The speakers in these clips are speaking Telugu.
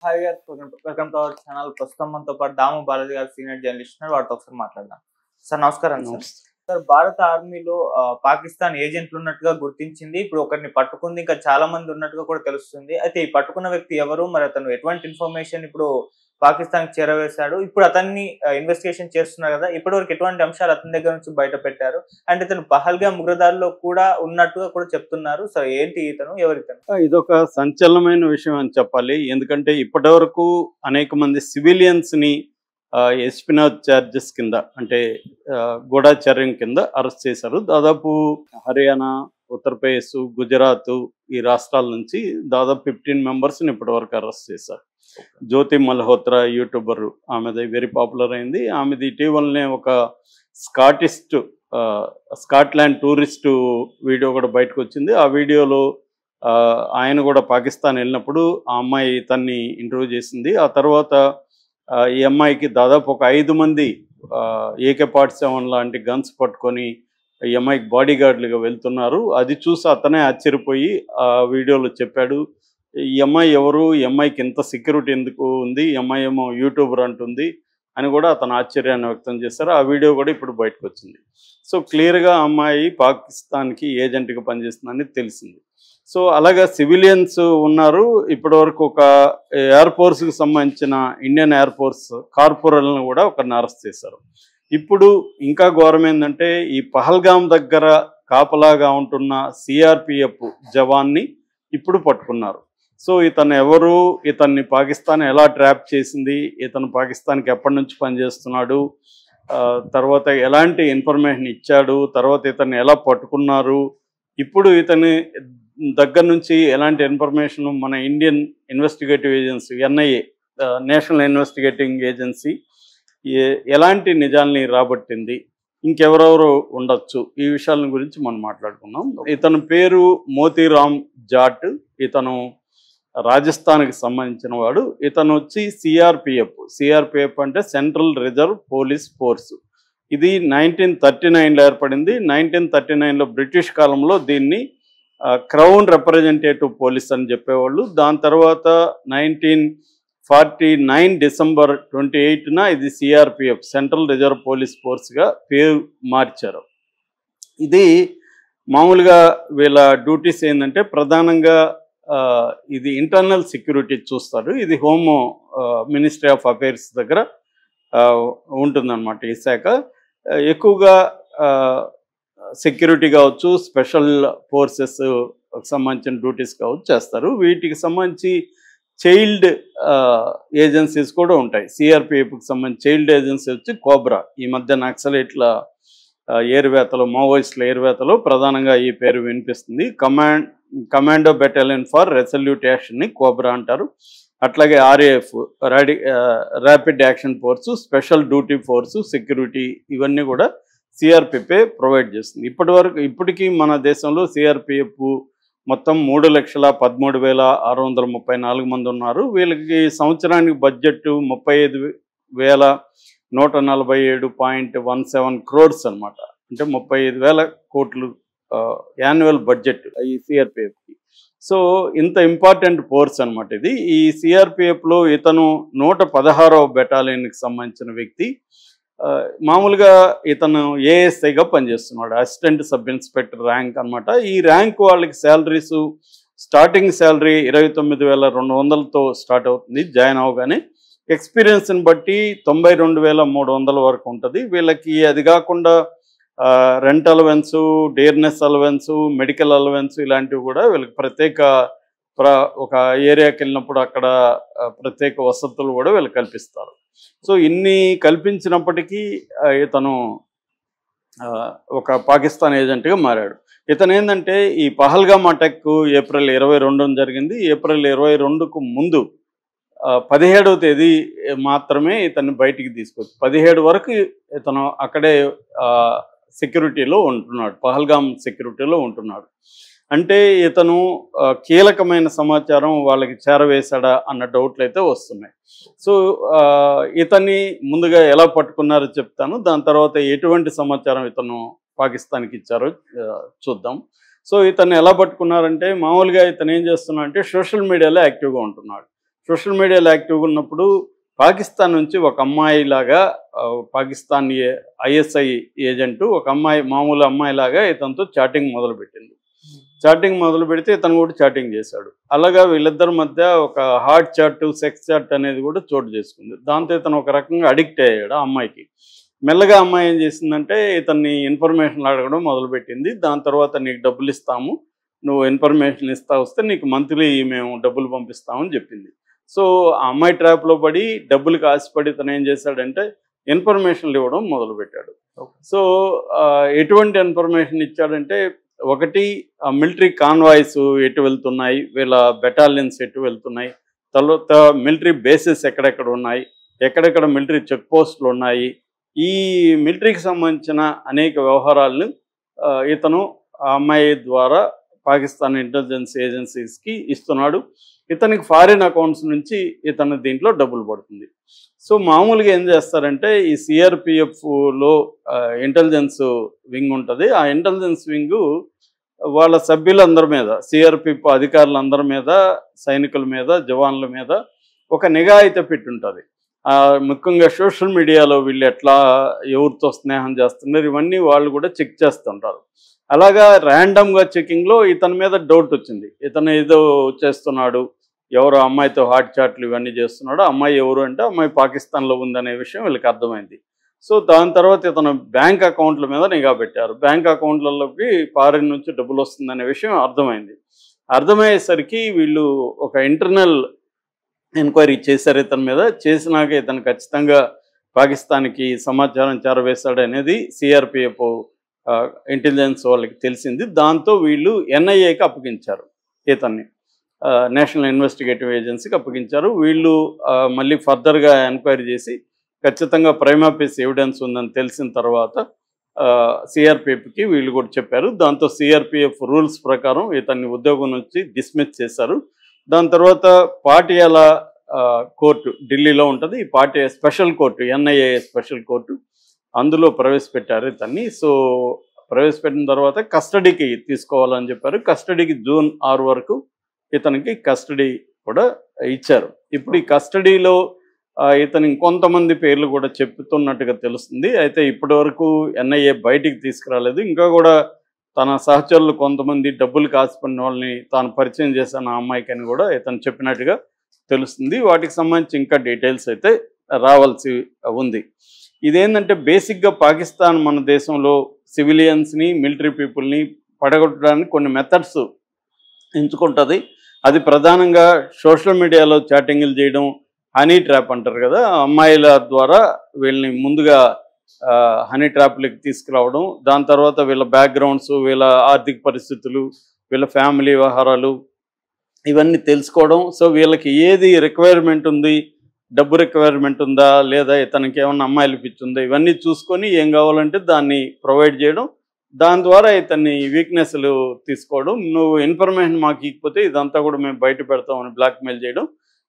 హాయ్ గారు, వెల్కమ్ టు అవర్ ఛానల్. ప్రస్తుతం మనతో పాటు దాము బాలాజీ గారు సీనియర్ జర్నలిస్ట్ ఉన్నారు. వాటితో ఒకసారి మాట్లాడదాం. సార్ నమస్కారం. సార్ భారత ఆర్మీలో పాకిస్తాన్ ఏజెంట్లు ఉన్నట్టుగా గుర్తించింది. ఇప్పుడు ఒకరిని పట్టుకుంది, ఇంకా చాలా మంది ఉన్నట్టుగా కూడా తెలుస్తుంది. అయితే ఈ పట్టుకున్న వ్యక్తి ఎవరు, మరి అతను ఎటువంటి ఇన్ఫర్మేషన్ ఇప్పుడు పాకిస్తాన్ చేరవేశాడు, ఇప్పుడు అతన్ని ఇన్వెస్టిగేషన్ చేస్తున్నారు కదా, ఇప్పటివరకు ఎటువంటి అంశాలు అతని దగ్గర నుంచి బయట పెట్టారు, అంటే ఇతను పహల్గామ్ ఉగ్రదాడిలో కూడా ఉన్నట్టుగా కూడా చెప్తున్నారు. సో ఏంటి ఇతను, ఎవరితను? ఇదొక సంచలనమైన విషయం అని చెప్పాలి. ఎందుకంటే ఇప్పటి వరకు అనేక మంది సివిలియన్స్ ని ఎస్పినాజ్ చార్జెస్ కింద, అంటే గూఢాచర్యం కింద అరెస్ట్ చేశారు. దాదాపు హర్యానా, ఉత్తరప్రదేశ్, గుజరాత్ ఈ రాష్ట్రాల నుంచి దాదాపు 15 మెంబర్స్ని ఇప్పటి వరకు అరెస్ట్ చేశారు. జ్యోతి మల్హోత్రా యూట్యూబర్, ఆమెది వెరీ పాపులర్ అయింది. ఆమెది ఇటీవలనే ఒక స్కాట్లాండ్ టూరిస్టు వీడియో కూడా బయటకు వచ్చింది. ఆ వీడియోలో ఆయన కూడా పాకిస్తాన్ వెళ్ళినప్పుడు ఆ అమ్మాయి తన్ని ఇంటర్వ్యూ చేసింది. ఆ తర్వాత ఈ అమ్మాయికి దాదాపు ఒక 5 మంది AK-47 లాంటి గన్స్ పట్టుకొని ఈ అమ్మాయికి బాడీ గార్డులుగా వెళ్తున్నారు. అది చూసి అతనే ఆశ్చర్యపోయి ఆ వీడియోలో చెప్పాడు, ఈ అమ్మాయి ఎవరు, ఈ అమ్మాయికి ఎంత సెక్యూరిటీ ఎందుకు ఉంది, ఈ అమ్మాయి ఏమో యూట్యూబర్ అంటుంది అని కూడా అతను ఆశ్చర్యాన్ని వ్యక్తం చేశారు. ఆ వీడియో కూడా ఇప్పుడు బయటకు వచ్చింది. సో క్లియర్గా అమ్మాయి పాకిస్తాన్కి ఏజెంట్గా పనిచేస్తుందని తెలిసింది. సో అలాగా సివిలియన్స్ ఉన్నారు. ఇప్పటివరకు ఒక ఎయిర్ ఫోర్స్కి సంబంధించిన ఇండియన్ ఎయిర్ ఫోర్స్ కార్పొరల్ని కూడా ఒకరిని అరెస్ట్ చేశారు. ఇప్పుడు ఇంకా ఘోరం ఏంటంటే, ఈ పహల్గామ్ దగ్గర కాపలాగా ఉంటున్న CRPF జవాన్ని ఇప్పుడు పట్టుకున్నారు. సో ఇతను ఎవరు, ఇతన్ని పాకిస్తాన్ ఎలా ట్రాప్ చేసింది, ఇతను పాకిస్తాన్కి ఎప్పటి నుంచి పనిచేస్తున్నాడు, తర్వాత ఎలాంటి ఇన్ఫర్మేషన్ ఇచ్చాడు, తర్వాత ఇతన్ని ఎలా పట్టుకున్నారు, ఇప్పుడు ఇతని దగ్గర నుంచి ఎలాంటి ఇన్ఫర్మేషన్ మన Indian investigative agency NIA, national investigating agency ఎలాంటి నిజాల్ని రాబట్టింది, ఇంకెవరెవరు ఉండొచ్చు, ఈ విషయాల గురించి మనం మాట్లాడుకున్నాం. ఇతని పేరు మోతీరామ్ జాట్. ఇతను రాజస్థాన్కి సంబంధించిన వాడు. ఇతను వచ్చి CRPF అంటే సెంట్రల్ రిజర్వ్ పోలీస్ ఫోర్స్. ఇది 1939లో ఏర్పడింది. 1939లో బ్రిటిష్ కాలంలో దీన్ని క్రౌన్ రిప్రజెంటేటివ్ పోలీస్ అని చెప్పేవాళ్ళు. దాని తర్వాత 1949 డిసెంబర్ 28న ఇది CRPF సెంట్రల్ రిజర్వ్ పోలీస్ ఫోర్స్గా పేరు మార్చారు. ఇది మామూలుగా వీళ్ళ డ్యూటీస్ ఏంటంటే, ప్రధానంగా ఇది ఇంటర్నల్ సెక్యూరిటీ చూస్తారు. ఇది హోమ్ మినిస్ట్రీ ఆఫ్ అఫైర్స్ దగ్గర ఉంటుందన్నమాట ఈ శాఖ. ఎక్కువగా సెక్యూరిటీ కావచ్చు, స్పెషల్ ఫోర్సెస్ సంబంధించిన డ్యూటీస్ కావచ్చు చేస్తారు. వీటికి సంబంధించి చైల్డ్ ఏజెన్సీస్ కూడా ఉంటాయి. CRPFకి సంబంధించి చైల్డ్ ఏజెన్సీ వచ్చి కోబ్రా. ఈ మధ్య నక్సలైట్ల ఏరువేతలు, మావోయిస్టుల ఏరువేతలు ప్రధానంగా ఈ పేరు వినిపిస్తుంది. Commando battalion for resolute యాక్షన్ని cobra అంటారు. అట్లాగే RAF, rapid action force, special duty force, security, ఇవన్నీ కూడా CRPF ప్రొవైడ్ చేస్తుంది. ఇప్పటికీ మన దేశంలో CRPF మొత్తం 3,13,634 మంది ఉన్నారు. వీళ్ళకి సంవత్సరానికి బడ్జెట్ 35,147.17 crores అనమాట. అంటే 35,000 కోట్లు యాన్యువల్ బడ్జెట్ ఈ CRPFకి. సో ఇంత ఇంపార్టెంట్ ఫోర్స్ అనమాట ఇది. ఈ CRPFలో ఇతను 116వ బెటాలియన్కి సంబంధించిన వ్యక్తి. మామూలుగా ఇతను ASIగా పనిచేస్తున్నాడు, అసిస్టెంట్ సబ్ ఇన్స్పెక్టర్ ర్యాంక్ అనమాట. ఈ ర్యాంక్ వాళ్ళకి శాలరీస్, స్టార్టింగ్ శాలరీ 29,200తో స్టార్ట్ అవుతుంది జాయిన్ అవగానే. ఎక్స్పీరియన్స్ని బట్టి 92,300 వరకు ఉంటుంది. వీళ్ళకి అది కాకుండా rent allowance, డేర్నెస్ allowance, medical allowance ఇలాంటివి కూడా వీళ్ళకి ప్రత్యేక ఒక ఏరియాకి వెళ్ళినప్పుడు అక్కడ ప్రత్యేక వసతులు కూడా వీళ్ళు కల్పిస్తారు. సో ఇన్ని కల్పించినప్పటికీ ఇతను ఒక పాకిస్తాన్ ఏజెంట్గా మారాడు. ఇతను ఏంటంటే, ఈ పహల్గామ్ అటాక్ ఏప్రిల్ 22న జరిగింది. ఏప్రిల్ 22కు ముందు 17వ తేదీ మాత్రమే ఇతన్ని బయటికి తీసుకొచ్చి 17 వరకు ఇతను అక్కడే సెక్యూరిటీలో ఉంటున్నాడు, పహల్గామ్ సెక్యూరిటీలో ఉంటున్నాడు. అంటే ఇతను కీలకమైన సమాచారం వాళ్ళకి చేరవేశాడా అన్న డౌట్లు అయితే వస్తున్నాయి. సో ఇతన్ని ముందుగా ఎలా పట్టుకున్నారో చెప్తాను. దాని తర్వాత ఎటువంటి సమాచారం ఇతను పాకిస్తాన్కి ఇచ్చారో చూద్దాం. సో ఇతన్ని ఎలా పట్టుకున్నారంటే, మామూలుగా ఇతను ఏం చేస్తున్నాడంటే సోషల్ మీడియాలో యాక్టివ్గా ఉంటున్నాడు. సోషల్ మీడియాలో యాక్టివ్గా ఉన్నప్పుడు పాకిస్తాన్ నుంచి ఒక అమ్మాయి లాగా పాకిస్తాన్ ఐఎస్ఐ ఏజెంటు ఒక అమ్మాయి మామూలు అమ్మాయిలాగా ఇతనితో చాటింగ్ మొదలుపెట్టింది. చాటింగ్ మొదలు పెడితే ఇతను కూడా చాటింగ్ చేశాడు. అలాగా వీళ్ళిద్దరి మధ్య ఒక హార్ట్ చాట్ సెక్స్ చాట్ అనేది కూడా చోటు చేసుకుంది. దాంతో ఇతను ఒక రకంగా అడిక్ట్ అయ్యాడు ఆ అమ్మాయికి. మెల్లగా అమ్మాయి ఏం చేసిందంటే ఇతన్ని ఇన్ఫర్మేషన్ అడగడం మొదలుపెట్టింది. దాని తర్వాత నీకు డబ్బులు ఇస్తాము, నువ్వు ఇన్ఫర్మేషన్ ఇస్తా వస్తే నీకు మంత్లీ మేము డబ్బులు పంపిస్తామని చెప్పింది. సో ఆ అమ్మాయి ట్రాప్లో పడి డబ్బులకు ఆశపడి ఇతను ఏం చేశాడంటే ఇన్ఫర్మేషన్లు ఇవ్వడం మొదలుపెట్టాడు. సో ఎటువంటి ఇన్ఫర్మేషన్ ఇచ్చాడంటే, ఒకటి మిలిటరీ కాన్వాయ్స్ ఎటు వెళ్తున్నాయి, వీళ్ళ బెటాలియన్స్ ఎటు వెళ్తున్నాయి, తర్వాత మిలిటరీ బేసెస్ ఎక్కడెక్కడ ఉన్నాయి, ఎక్కడెక్కడ మిలిటరీ చెక్ పోస్టులు ఉన్నాయి, ఈ మిలిటరీకి సంబంధించిన అనేక వ్యవహారాలను ఇతను ఆ అమ్మాయి ద్వారా పాకిస్తాన్ ఇంటెలిజెన్స్ ఏజెన్సీస్కి ఇస్తున్నాడు. ఇతనికి ఫారిన్ అకౌంట్స్ నుంచి ఇతను దీంట్లో డబ్బులు పడుతుంది. సో మామూలుగా ఏం చేస్తారంటే ఈ సిఆర్పిఎఫ్లో ఇంటెలిజెన్స్ వింగ్ ఉంటుంది. ఆ ఇంటెలిజెన్స్ వింగు వాళ్ళ సభ్యులందరి మీద, సిఆర్పిఎఫ్ అధికారులందరి మీద, సైనికుల మీద, జవాన్ల మీద ఒక నిఘా అయితే పెట్టుంటుంది. ముఖ్యంగా సోషల్ మీడియాలో వీళ్ళు ఎట్లా ఎవరితో స్నేహం చేస్తున్నారు ఇవన్నీ వాళ్ళు కూడా చెక్ చేస్తుంటారు. అలాగా ర్యాండమ్గా చెకింగ్లో ఇతని మీద డౌట్ వచ్చింది. ఇతను ఏదో చేస్తున్నాడు, ఎవరు అమ్మాయితో హాట్ చాట్లు ఇవన్నీ చేస్తున్నాడు, అమ్మాయి ఎవరు అంటే అమ్మాయి పాకిస్తాన్లో ఉందనే విషయం వీళ్ళకి అర్థమైంది. సో దాని తర్వాత ఇతను బ్యాంక్ అకౌంట్ల మీద నిఘా పెట్టారు. బ్యాంక్ అకౌంట్లలోకి ఫారిన్ నుంచి డబ్బులు వస్తుందనే విషయం అర్థమైంది. అర్థమయ్యేసరికి వీళ్ళు ఒక ఇంటర్నల్ ఎంక్వైరీ చేశారు ఇతని మీద. చేసినాక ఇతను ఖచ్చితంగా పాకిస్తాన్కి సమాచారం చేరవేశాడు అనేది సిఆర్పిఎఫ్ ఇంటెలిజెన్స్ వాళ్ళకి తెలిసింది. దాంతో వీళ్ళు ఎన్ఐఏకి అప్పగించారు, ఇతన్ని నేషనల్ ఇన్వెస్టిగేటివ్ ఏజెన్సీకి అప్పగించారు. వీళ్ళు మళ్ళీ ఫర్దర్గా ఎంక్వైరీ చేసి ఖచ్చితంగా ప్రైమా ఫేసి ఎవిడెన్స్ ఉందని తెలిసిన తర్వాత సిఆర్పిఎఫ్కి వీళ్ళు కూడా చెప్పారు. దాంతో సిఆర్పిఎఫ్ రూల్స్ ప్రకారం ఇతన్ని ఉద్యోగం నుంచి డిస్మిస్ చేశారు. దాని తర్వాత పాటియాలా కోర్టు ఢిల్లీలో ఉంటుంది. ఈ Patia special court, NIA special court, అందులో ప్రవేశపెట్టారు ఇతన్ని. సో ప్రవేశపెట్టిన తర్వాత కస్టడీకి తీసుకోవాలని చెప్పారు. కస్టడీకి జూన్ 6 వరకు ఇతనికి కస్టడీ కూడా ఇచ్చారు. ఇప్పుడు ఈ కస్టడీలో ఇతను ఇంకొంతమంది పేర్లు కూడా చెప్తున్నట్టుగా తెలుస్తుంది. అయితే ఇప్పటి వరకు ఎన్ఐఏ బయటికి తీసుకురాలేదు. ఇంకా కూడా తన సహచరులు కొంతమంది డబ్బులు కాసిపడిన వాళ్ళని తాను పరిచయం చేశాను ఆ అమ్మాయికి అని కూడా ఇతను చెప్పినట్టుగా తెలుస్తుంది. వాటికి సంబంధించి ఇంకా డీటెయిల్స్ అయితే రావాల్సి ఉంది. ఇదేంటంటే బేసిక్గా పాకిస్తాన్ మన దేశంలో సివిలియన్స్ని, మిలిటరీ పీపుల్ని పడగొట్టడానికి కొన్ని మెథడ్స్ ఎంచుకుంటుంది. అది ప్రధానంగా సోషల్ మీడియాలో చాటింగ్లు చేయడం, హనీ ట్రాప్ అంటారు కదా, అమ్మాయిల ద్వారా వీళ్ళని ముందుగా హనీ ట్రాప్లకి తీసుకురావడం, దాని తర్వాత వీళ్ళ బ్యాక్గ్రౌండ్స్, వీళ్ళ ఆర్థిక పరిస్థితులు, వీళ్ళ ఫ్యామిలీ వ్యవహారాలు ఇవన్నీ తెలుసుకోవడం. సో వీళ్ళకి ఏది రిక్వైర్మెంట్ ఉంది, డబ్బు రిక్వైర్మెంట్ ఉందా లేదా, ఇతనికి ఏమన్నా అమ్మాయిలు పిచ్చుందా, ఇవన్నీ చూసుకొని ఏం కావాలంటే దాన్ని ప్రొవైడ్ చేయడం. దాని ద్వారా ఇతన్ని వీక్నెస్లు తీసుకోవడం, నువ్వు ఇన్ఫర్మేషన్ మాకు ఇకపోతే ఇదంతా కూడా మేము బయట పెడతామని బ్లాక్మెయిల్ చేయడం,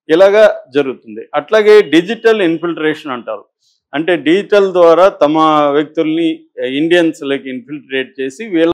ఇలాగా జరుగుతుంది. అట్లాగే డిజిటల్ ఇన్ఫిల్ట్రేషన్ అంటారు. అంటే డిజిటల్ ద్వారా తమ వ్యక్తుల్ని ఇండియన్స్లోకి ఇన్ఫిల్ట్రేట్ చేసి వీళ్ళ